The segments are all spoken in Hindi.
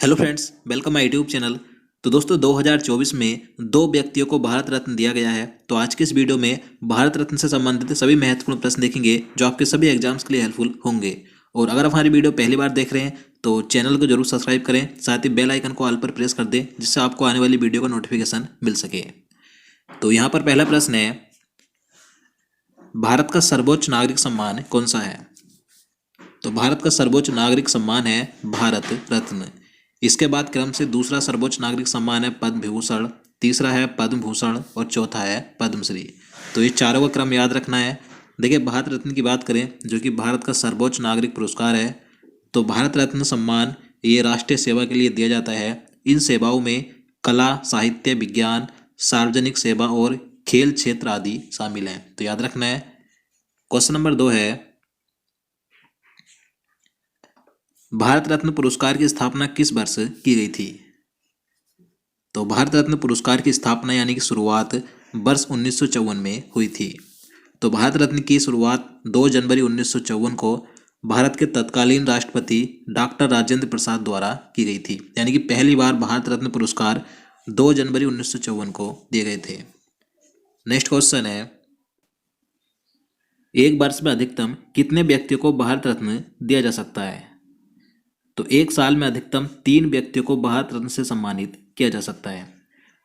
Hello friends, welcome my YouTube channel. तो दोस्तों 2024 में दो व्यक्तियों को भारत रत्न दिया गया है। तो आज के इस वीडियो में भारत रत्न से संबंधित सभी महत्वपूर्ण प्रश्न देखेंगे जो आपके सभी एग्जाम्स के लिए हेल्पफुल होंगे। और अगर आप हमारी वीडियो पहली बार देख रहे हैं तो चैनल को जरूर सब्सक्राइब करें, साथ ही बेल आइकन को ऑल पर प्रेस कर दें जिससे आपको आने वाली वीडियो का नोटिफिकेशन मिल सके। तो यहाँ पर पहला प्रश्न है, भारत का सर्वोच्च नागरिक सम्मान कौन सा है? तो भारत का सर्वोच्च नागरिक सम्मान है भारत रत्न। इसके बाद क्रम से दूसरा सर्वोच्च नागरिक सम्मान है पद्म विभूषण, तीसरा है पद्म भूषण और चौथा है पद्मश्री। तो ये चारों का क्रम याद रखना है। देखिए, भारत रत्न की बात करें जो कि भारत का सर्वोच्च नागरिक पुरस्कार है, तो भारत रत्न सम्मान ये राष्ट्रीय सेवा के लिए दिया जाता है। इन सेवाओं में कला, साहित्य, विज्ञान, सार्वजनिक सेवा और खेल क्षेत्र आदि शामिल हैं। तो याद रखना है। क्वेश्चन नंबर 2 है, भारत रत्न पुरस्कार की स्थापना किस वर्ष की गई थी? तो भारत रत्न पुरस्कार की स्थापना यानी कि शुरुआत वर्ष 1954 में हुई थी। तो भारत रत्न की शुरुआत 2 जनवरी 1954 को भारत के तत्कालीन राष्ट्रपति डॉक्टर राजेंद्र प्रसाद द्वारा की गई थी। यानी कि पहली बार भारत रत्न पुरस्कार 2 जनवरी 1954 को दिए गए थे। नेक्स्ट क्वेश्चन है, एक वर्ष में अधिकतम कितने व्यक्तियों को भारत रत्न दिया जा सकता है? तो एक साल में अधिकतम 3 व्यक्तियों को भारत रत्न से सम्मानित किया जा सकता है।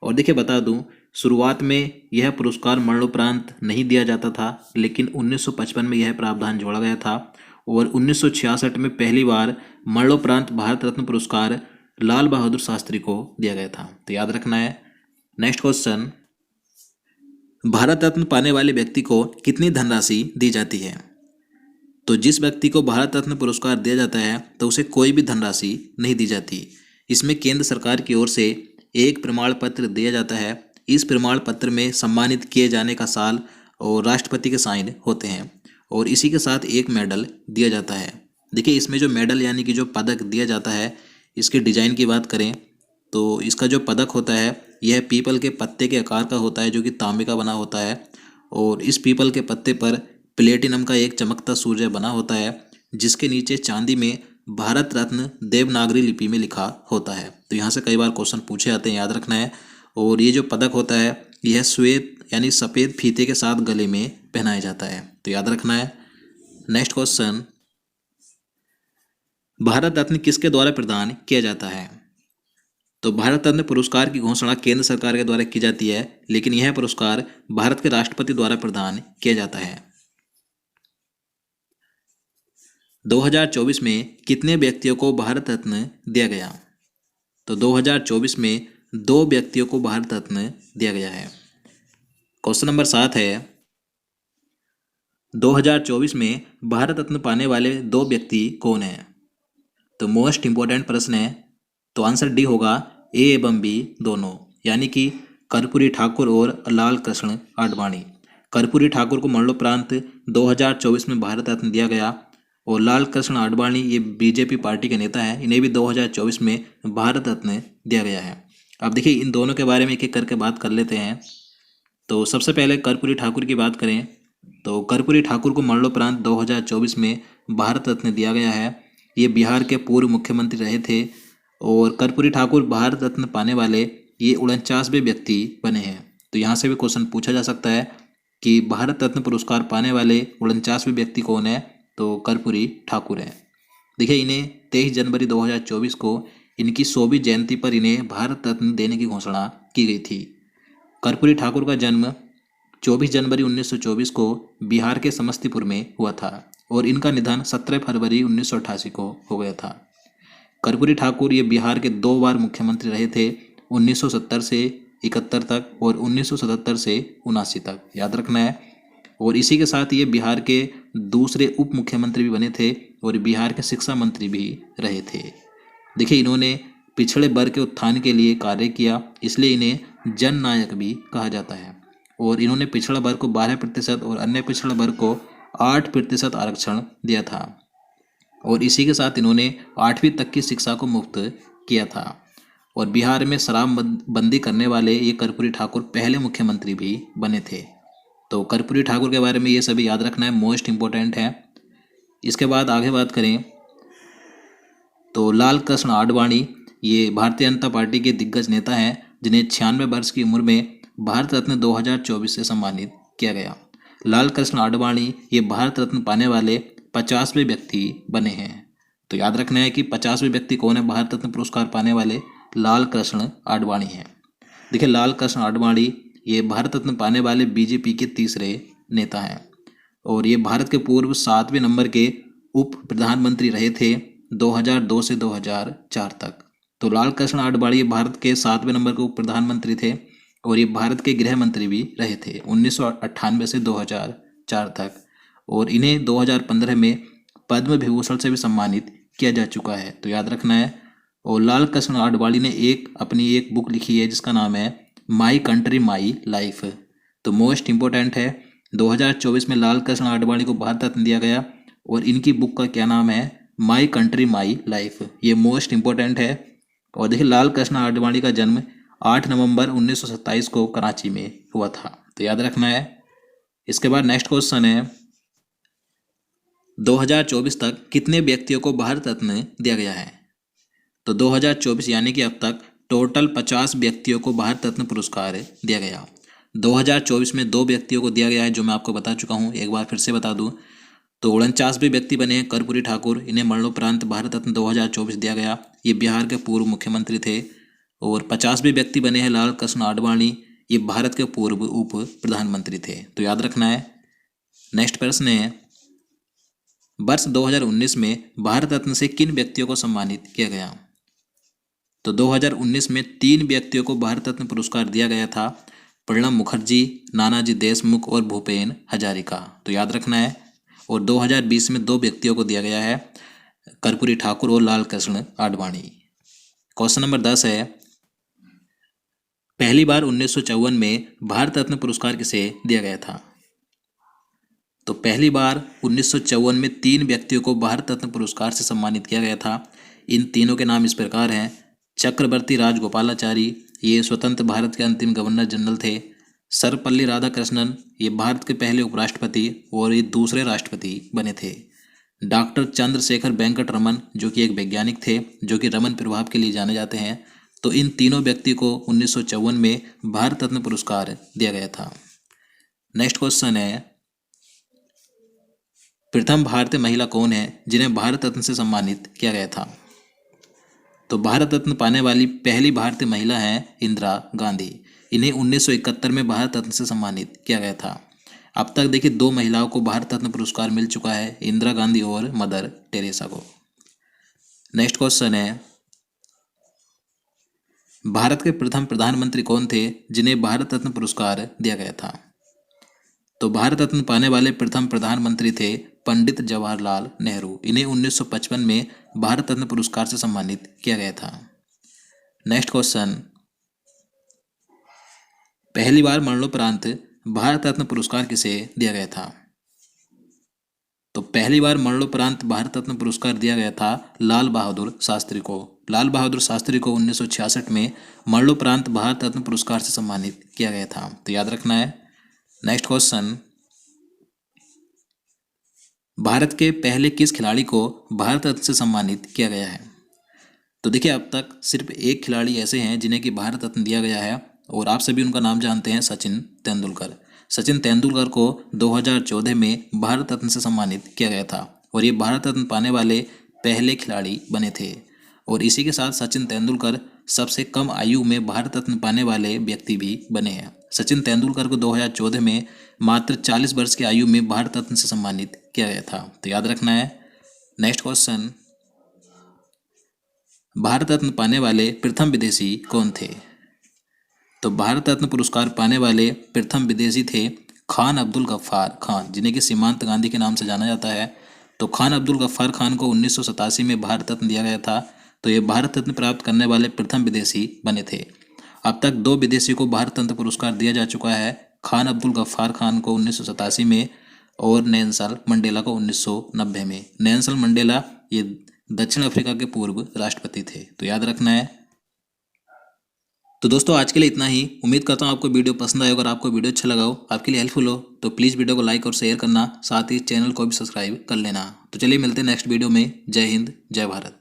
और देखिए, बता दूं, शुरुआत में यह पुरस्कार मरणोपरांत नहीं दिया जाता था, लेकिन 1955 में यह प्रावधान जोड़ा गया था और 1966 में पहली बार मरणोपरांत भारत रत्न पुरस्कार लाल बहादुर शास्त्री को दिया गया था। तो याद रखना है। नेक्स्ट क्वेश्चन, भारत रत्न पाने वाले व्यक्ति को कितनी धनराशि दी जाती है? तो जिस व्यक्ति को भारत रत्न पुरस्कार दिया जाता है तो उसे कोई भी धनराशि नहीं दी जाती। इसमें केंद्र सरकार की ओर से एक प्रमाण पत्र दिया जाता है। इस प्रमाण पत्र में सम्मानित किए जाने का साल और राष्ट्रपति के साइन होते हैं और इसी के साथ एक मेडल दिया जाता है। देखिए, इसमें जो मेडल यानी कि जो पदक दिया जाता है, इसके डिजाइन की बात करें तो इसका जो पदक होता है यह पीपल के पत्ते के आकार का होता है जो कि तांबे का बना होता है। और इस पीपल के पत्ते पर प्लेटिनम का एक चमकता सूर्य बना होता है जिसके नीचे चांदी में भारत रत्न देवनागरी लिपि में लिखा होता है। तो यहाँ से कई बार क्वेश्चन पूछे जाते हैं, याद रखना है। और ये जो पदक होता है यह श्वेत यानी सफ़ेद फीते के साथ गले में पहनाया जाता है। तो याद रखना है। नेक्स्ट क्वेश्चन, भारत रत्न किसके द्वारा प्रदान किया जाता है? तो भारत रत्न पुरस्कार की घोषणा केंद्र सरकार के द्वारा की जाती है, लेकिन यह पुरस्कार भारत के राष्ट्रपति द्वारा प्रदान किया जाता है। 2024 में कितने व्यक्तियों को भारत रत्न दिया गया? तो 2024 में 2 व्यक्तियों को भारत रत्न दिया गया है। क्वेश्चन नंबर 7 है, 2024 में भारत रत्न पाने वाले 2 व्यक्ति कौन हैं? तो मोस्ट इंपॉर्टेंट प्रश्न है। तो आंसर डी होगा, ए एवं बी दोनों, यानी कि कर्पूरी ठाकुर और लाल कृष्ण आडवाणी। कर्पूरी ठाकुर को मरणोपरांत 2024 में भारत रत्न दिया गया और लाल कृष्ण आडवाणी ये बीजेपी पार्टी के नेता हैं, इन्हें भी 2024 में भारत रत्न दिया गया है। अब देखिए, इन दोनों के बारे में एक एक करके बात कर लेते हैं। तो सबसे पहले कर्पूरी ठाकुर की बात करें तो कर्पूरी ठाकुर को मरणोपरांत 2024 में भारत रत्न दिया गया है। ये बिहार के पूर्व मुख्यमंत्री रहे थे और कर्पूरी ठाकुर भारत रत्न पाने वाले ये 49वें व्यक्ति बने हैं। तो यहाँ से भी क्वेश्चन पूछा जा सकता है कि भारत रत्न पुरस्कार पाने वाले 49वें व्यक्ति कौन है? तो कर्पूरी ठाकुर है। देखिए, इन्हें 23 जनवरी 2024 को इनकी 100वीं जयंती पर इन्हें भारत रत्न देने की घोषणा की गई थी। कर्पूरी ठाकुर का जन्म 24 जनवरी 1924 को बिहार के समस्तीपुर में हुआ था और इनका निधन 17 फरवरी 1988 को हो गया था। कर्पूरी ठाकुर ये बिहार के 2 बार मुख्यमंत्री रहे थे, 1970 से 71 तक और 1977 से 79 तक, याद रखना है। और इसी के साथ ये बिहार के दूसरे उप मुख्यमंत्री भी बने थे और बिहार के शिक्षा मंत्री भी रहे थे। देखिए, इन्होंने पिछड़े वर्ग के उत्थान के लिए कार्य किया, इसलिए इन्हें जन नायक भी कहा जाता है। और इन्होंने पिछड़ा वर्ग को 12% और अन्य पिछड़ा वर्ग को 8% आरक्षण दिया था और इसी के साथ इन्होंने 8वीं तक की शिक्षा को मुफ्त किया था। और बिहार में शराब बंदी करने वाले ये कर्पूरी ठाकुर पहले मुख्यमंत्री भी बने थे। तो कर्पूरी ठाकुर के बारे में ये सभी याद रखना है, मोस्ट इम्पोर्टेंट है। इसके बाद आगे बात करें तो लाल कृष्ण आडवाणी ये भारतीय जनता पार्टी के दिग्गज नेता हैं जिन्हें 96 वर्ष की उम्र में भारत रत्न 2024 से सम्मानित किया गया। लाल कृष्ण आडवाणी ये भारत रत्न पाने वाले 50वें व्यक्ति बने हैं। तो याद रखना है कि 50वें व्यक्ति कौन है भारत रत्न पुरस्कार पाने वाले, लाल कृष्ण आडवाणी हैं। देखिए लाल कृष्ण आडवाणी ये भारत रत्न पाने वाले बीजेपी के तीसरे नेता हैं और ये भारत के पूर्व 7वें नंबर के उप प्रधानमंत्री रहे थे 2002 से 2004 तक। तो लाल कृष्ण आडवाणी भारत के 7वें नंबर के उप प्रधानमंत्री थे और ये भारत के गृह मंत्री भी रहे थे 1998 से 2004 तक और इन्हें 2015 में पद्म विभूषण से भी सम्मानित किया जा चुका है। तो याद रखना है। और लाल कृष्ण आडवाणी ने अपनी एक बुक लिखी है जिसका नाम है माई कंट्री माई लाइफ। तो मोस्ट इम्पोर्टेंट है 2024 में लाल कृष्ण आडवाणी को भारत रत्न दिया गया और इनकी बुक का क्या नाम है, माई कंट्री माई लाइफ। ये मोस्ट इम्पोर्टेंट है। और देखिए लाल कृष्ण आडवाणी का जन्म 8 नवंबर 1927 को कराची में हुआ था। तो याद रखना है। इसके बाद नेक्स्ट क्वेश्चन है 2024 तक कितने व्यक्तियों को भारत रत्न दिया गया है। तो 2024 यानी कि अब तक टोटल 50 व्यक्तियों को भारत रत्न पुरस्कार दिया गया। 2024 में 2 व्यक्तियों को दिया गया है जो मैं आपको बता चुका हूँ, एक बार फिर से बता दूँ। तो 49वें व्यक्ति बने हैं कर्पूरी ठाकुर, इन्हें मरणोपरांत भारत रत्न 2024 दिया गया। ये बिहार के पूर्व मुख्यमंत्री थे। और 50वें व्यक्ति बने हैं लाल कृष्ण आडवाणी, ये भारत के पूर्व उप प्रधानमंत्री थे। तो याद रखना है। नेक्स्ट प्रश्न है वर्ष 2019 में भारत रत्न से किन व्यक्तियों को सम्मानित किया गया। तो 2019 में 3 व्यक्तियों को भारत रत्न पुरस्कार दिया गया था, प्रणब मुखर्जी, नानाजी देशमुख और भूपेन हजारिका। तो याद रखना है। और 2020 में 2 व्यक्तियों को दिया गया है, कर्पूरी ठाकुर और लाल कृष्ण आडवाणी। क्वेश्चन नंबर 10 है पहली बार 1954 में भारत रत्न पुरस्कार किसे दिया गया था। तो पहली बार 1954 में 3 व्यक्तियों को भारत रत्न पुरस्कार से सम्मानित किया गया था। इन तीनों के नाम इस प्रकार हैं, चक्रवर्ती राजगोपालाचारी, ये स्वतंत्र भारत के अंतिम गवर्नर जनरल थे। सर्वपल्ली राधाकृष्णन, ये भारत के पहले उपराष्ट्रपति और ये दूसरे राष्ट्रपति बने थे। डॉक्टर चंद्रशेखर वेंकट रमन, जो कि एक वैज्ञानिक थे जो कि रमन प्रभाव के लिए जाने जाते हैं। तो इन तीनों व्यक्ति को 1954 में भारत रत्न पुरस्कार दिया गया था। नेक्स्ट क्वेश्चन है प्रथम भारतीय महिला कौन है जिन्हें भारत रत्न से सम्मानित किया गया था। तो भारत रत्न पाने वाली पहली भारतीय महिला है इंदिरा गांधी, इन्हें 1971 में भारत रत्न से सम्मानित किया गया था। अब तक देखिए 2 महिलाओं को भारत रत्न पुरस्कार मिल चुका है, इंदिरा गांधी और मदर टेरेसा को। नेक्स्ट क्वेश्चन है भारत के प्रथम प्रधानमंत्री कौन थे जिन्हें भारत रत्न पुरस्कार दिया गया था। तो भारत रत्न पाने वाले प्रथम प्रधानमंत्री थे पंडित जवाहरलाल नेहरू, इन्हें 1955 में भारत रत्न पुरस्कार से सम्मानित किया गया था। नेक्स्ट क्वेश्चन पहली बार मरणोपरांत भारत रत्न पुरस्कार किसे दिया गया था। तो पहली बार मरणोपरांत भारत रत्न पुरस्कार दिया गया था लाल बहादुर शास्त्री को। लाल बहादुर शास्त्री को 1966 में मरणोपरांत भारत रत्न पुरस्कार से सम्मानित किया गया था। तो याद रखना है। नेक्स्ट क्वेश्चन भारत के पहले किस खिलाड़ी को भारत रत्न से सम्मानित किया गया है। तो देखिए अब तक सिर्फ एक खिलाड़ी ऐसे हैं जिन्हें कि भारत रत्न दिया गया है और आप सभी उनका नाम जानते हैं, सचिन तेंदुलकर। सचिन तेंदुलकर को 2014 में भारत रत्न से सम्मानित किया गया था और ये भारत रत्न पाने वाले पहले खिलाड़ी बने थे। और इसी के साथ सचिन तेंदुलकर सबसे कम आयु में भारत रत्न पाने वाले व्यक्ति भी बने हैं। सचिन तेंदुलकर को 2014 में मात्र 40 वर्ष की आयु में भारत रत्न से सम्मानित किया गया था। तो याद रखना है। नेक्स्ट क्वेश्चन भारत रत्न पाने वाले प्रथम विदेशी कौन थे। तो भारत रत्न पुरस्कार पाने वाले प्रथम विदेशी थे खान अब्दुल गफ्फार खान, जिन्हें कि सीमांत गांधी के नाम से जाना जाता है। तो खान अब्दुल गफ्फार खान को 1987 में भारत रत्न दिया गया था। तो ये भारत रत्न प्राप्त करने वाले प्रथम विदेशी बने थे। अब तक 2 विदेशी को भारत रत्न पुरस्कार दिया जा चुका है, खान अब्दुल गफ्फार खान को 1987 में और नेल्सन मंडेला को 1990 में। नेल्सन मंडेला ये दक्षिण अफ्रीका के पूर्व राष्ट्रपति थे। तो याद रखना है। तो दोस्तों आज के लिए इतना ही। उम्मीद करता हूँ आपको वीडियो पसंद आए। अगर आपको वीडियो अच्छा लगा हो, आपके लिए हेल्पफुल हो, तो प्लीज़ वीडियो को लाइक और शेयर करना, साथ ही चैनल को भी सब्सक्राइब कर लेना। तो चलिए मिलते हैं नेक्स्ट वीडियो में। जय हिंद, जय भारत।